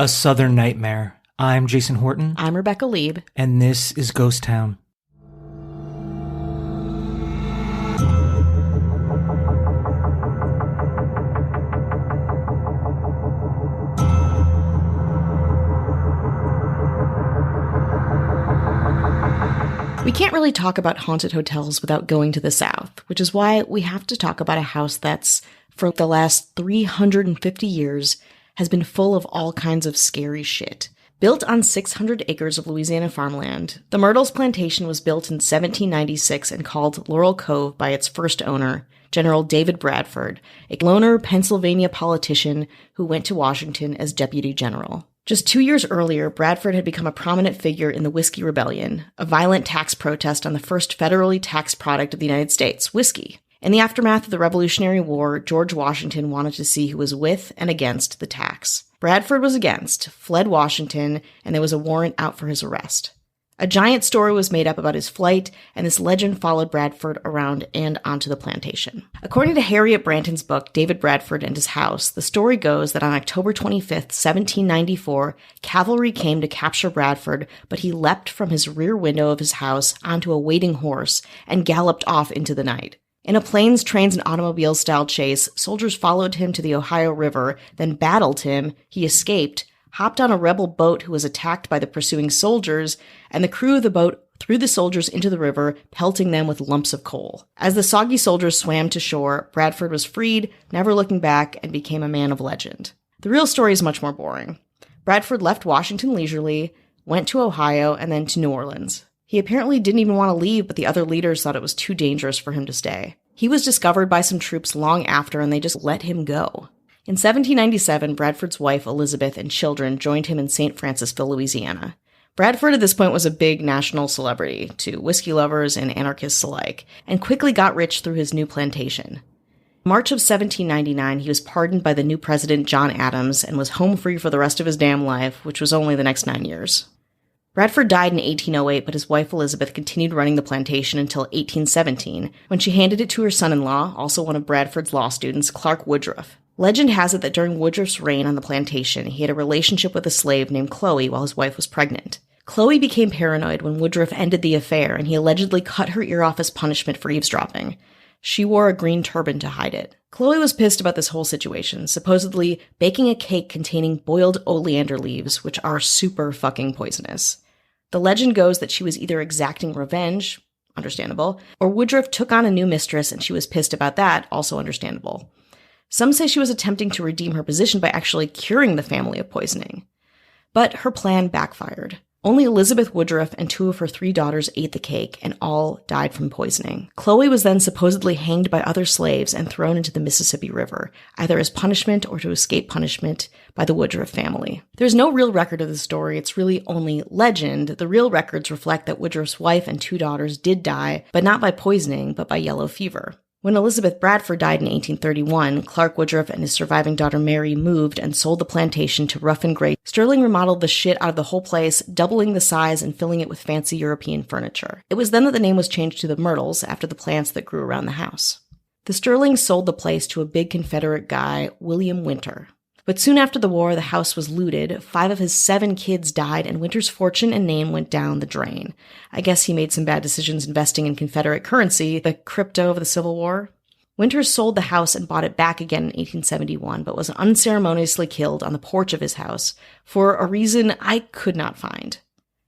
A Southern Nightmare. I'm Jason Horton. I'm Rebecca Lieb. And this is Ghost Town. We can't really talk about haunted hotels without going to the South, which is why we have to talk about a house that's, for the last 350 years, has been full of all kinds of scary shit. Built on 600 acres of Louisiana farmland, the Myrtles Plantation was built in 1796 and called Laurel Cove by its first owner, General David Bradford, a loner Pennsylvania politician who went to Washington as deputy general. Just 2 years earlier, Bradford had become a prominent figure in the Whiskey Rebellion, a violent tax protest on the first federally taxed product of the United States, whiskey. In the aftermath of the Revolutionary War, George Washington wanted to see who was with and against the tax. Bradford was against, fled Washington, and there was a warrant out for his arrest. A giant story was made up about his flight, and this legend followed Bradford around and onto the plantation. According to Harriet Branton's book, David Bradford and His House, the story goes that on October 25th, 1794, cavalry came to capture Bradford, but he leapt from his rear window of his house onto a waiting horse and galloped off into the night. In a planes, trains, and automobiles-style chase, soldiers followed him to the Ohio River, then battled him, he escaped, hopped on a rebel boat who was attacked by the pursuing soldiers, and the crew of the boat threw the soldiers into the river, pelting them with lumps of coal. As the soggy soldiers swam to shore, Bradford was freed, never looking back, and became a man of legend. The real story is much more boring. Bradford left Washington leisurely, went to Ohio, and then to New Orleans. He apparently didn't even want to leave, but the other leaders thought it was too dangerous for him to stay. He was discovered by some troops long after, and they just let him go. In 1797, Bradford's wife, Elizabeth, and children joined him in St. Francisville, Louisiana. Bradford at this point was a big national celebrity to whiskey lovers and anarchists alike, and quickly got rich through his new plantation. In March of 1799, he was pardoned by the new president, John Adams, and was home free for the rest of his damn life, which was only the next 9 years. Bradford died in 1808, but his wife Elizabeth continued running the plantation until 1817, when she handed it to her son-in-law, also one of Bradford's law students, Clark Woodruff. Legend has it that during Woodruff's reign on the plantation, he had a relationship with a slave named Chloe while his wife was pregnant. Chloe became paranoid when Woodruff ended the affair, and he allegedly cut her ear off as punishment for eavesdropping. She wore a green turban to hide it. Chloe was pissed about this whole situation, supposedly baking a cake containing boiled oleander leaves, which are super fucking poisonous. The legend goes that she was either exacting revenge, understandable, or Woodruff took on a new mistress and she was pissed about that, also understandable. Some say she was attempting to redeem her position by actually curing the family of poisoning. But her plan backfired. Only Elizabeth Woodruff and 2 of her 3 daughters ate the cake, and all died from poisoning. Chloe was then supposedly hanged by other slaves and thrown into the Mississippi River, either as punishment or to escape punishment by the Woodruff family. There's no real record of the story, it's really only legend. The real records reflect that Woodruff's wife and 2 daughters did die, but not by poisoning, but by yellow fever. When Elizabeth Bradford died in 1831, Clark Woodruff and his surviving daughter Mary moved and sold the plantation to rough and gray. Sterling remodeled the shit out of the whole place, doubling the size and filling it with fancy European furniture. It was then that the name was changed to the Myrtles, after the plants that grew around the house. The Sterlings sold the place to a big Confederate guy, William Winter. But soon after the war, the house was looted, 5 of his 7 kids died, and Winter's fortune and name went down the drain. I guess he made some bad decisions investing in Confederate currency, the crypto of the Civil War. Winter sold the house and bought it back again in 1871, but was unceremoniously killed on the porch of his house for a reason I could not find.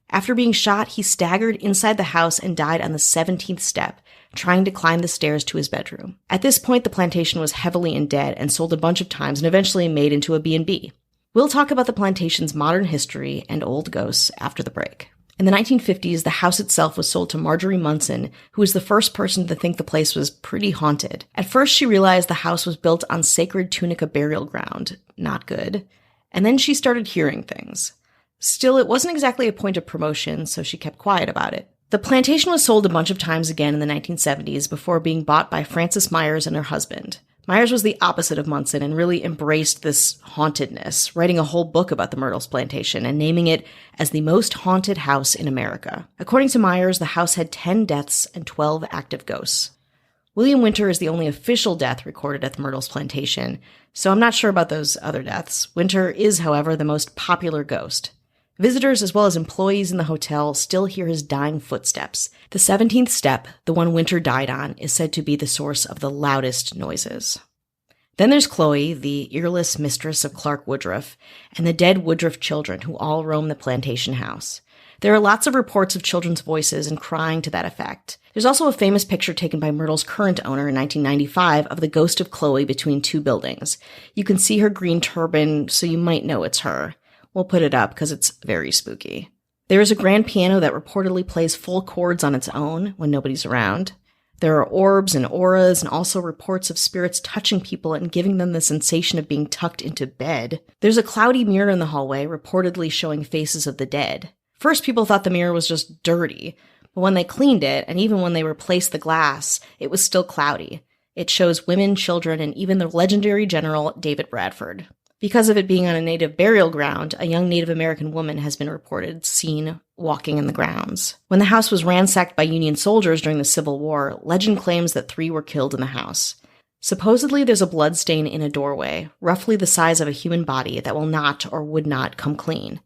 After being shot, he staggered inside the house and died on the 17th step, trying to climb the stairs to his bedroom. At this point, the plantation was heavily in debt and sold a bunch of times and eventually made into a B&B. We'll talk about the plantation's modern history and old ghosts after the break. In the 1950s, the house itself was sold to Marjorie Munson, who was the first person to think the place was pretty haunted. At first, she realized the house was built on sacred Tunica burial ground. Not good. And then she started hearing things. Still, it wasn't exactly a point of promotion, so she kept quiet about it. The plantation was sold a bunch of times again in the 1970s before being bought by Frances Myers and her husband. Myers was the opposite of Munson and really embraced this hauntedness, writing a whole book about the Myrtles plantation and naming it as the most haunted house in America. According to Myers, the house had 10 deaths and 12 active ghosts. William Winter is the only official death recorded at the Myrtles Plantation, so I'm not sure about those other deaths. Winter is, however, the most popular ghost. Visitors as well as employees in the hotel still hear his dying footsteps. The 17th step, the one Winter died on, is said to be the source of the loudest noises. Then there's Chloe, the earless mistress of Clark Woodruff, and the dead Woodruff children who all roam the plantation house. There are lots of reports of children's voices and crying to that effect. There's also a famous picture taken by Myrtle's current owner in 1995 of the ghost of Chloe between two buildings. You can see her green turban, so you might know it's her. We'll put it up because it's very spooky. There is a grand piano that reportedly plays full chords on its own when nobody's around. There are orbs and auras and also reports of spirits touching people and giving them the sensation of being tucked into bed. There's a cloudy mirror in the hallway, reportedly showing faces of the dead. First, people thought the mirror was just dirty, but when they cleaned it, and even when they replaced the glass, it was still cloudy. It shows women, children, and even the legendary General David Bradford. Because of it being on a native burial ground, a young Native American woman has been reported seen walking in the grounds. When the house was ransacked by Union soldiers during the Civil War, legend claims that 3 were killed in the house. Supposedly, there's a blood stain in a doorway, roughly the size of a human body, that will not or would not come clean.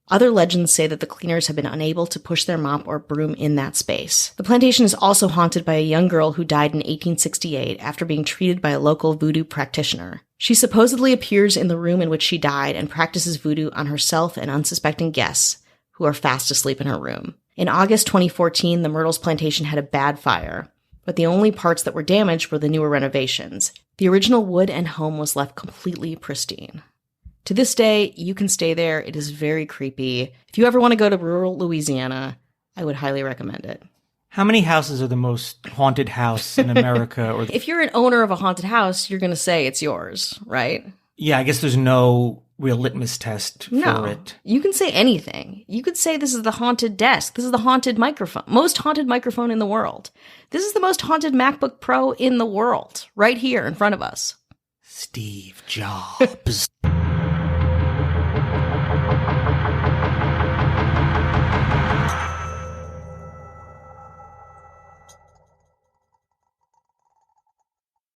Other legends say that the cleaners have been unable to push their mop or broom in that space. The plantation is also haunted by a young girl who died in 1868 after being treated by a local voodoo practitioner. She supposedly appears in the room in which she died and practices voodoo on herself and unsuspecting guests who are fast asleep in her room. In August 2014, the Myrtles Plantation had a bad fire, but the only parts that were damaged were the newer renovations. The original wood and home was left completely pristine. To this day, you can stay there. It is very creepy. If you ever want to go to rural Louisiana, I would highly recommend it. How many houses are the most haunted house in America? Or If you're an owner of a haunted house, you're going to say it's yours, right? Yeah, I guess there's no real litmus test for it. You can say anything. You could say this is the haunted desk. This is the haunted microphone. Most haunted microphone in the world. This is the most haunted MacBook Pro in the world, right here in front of us. Steve Jobs.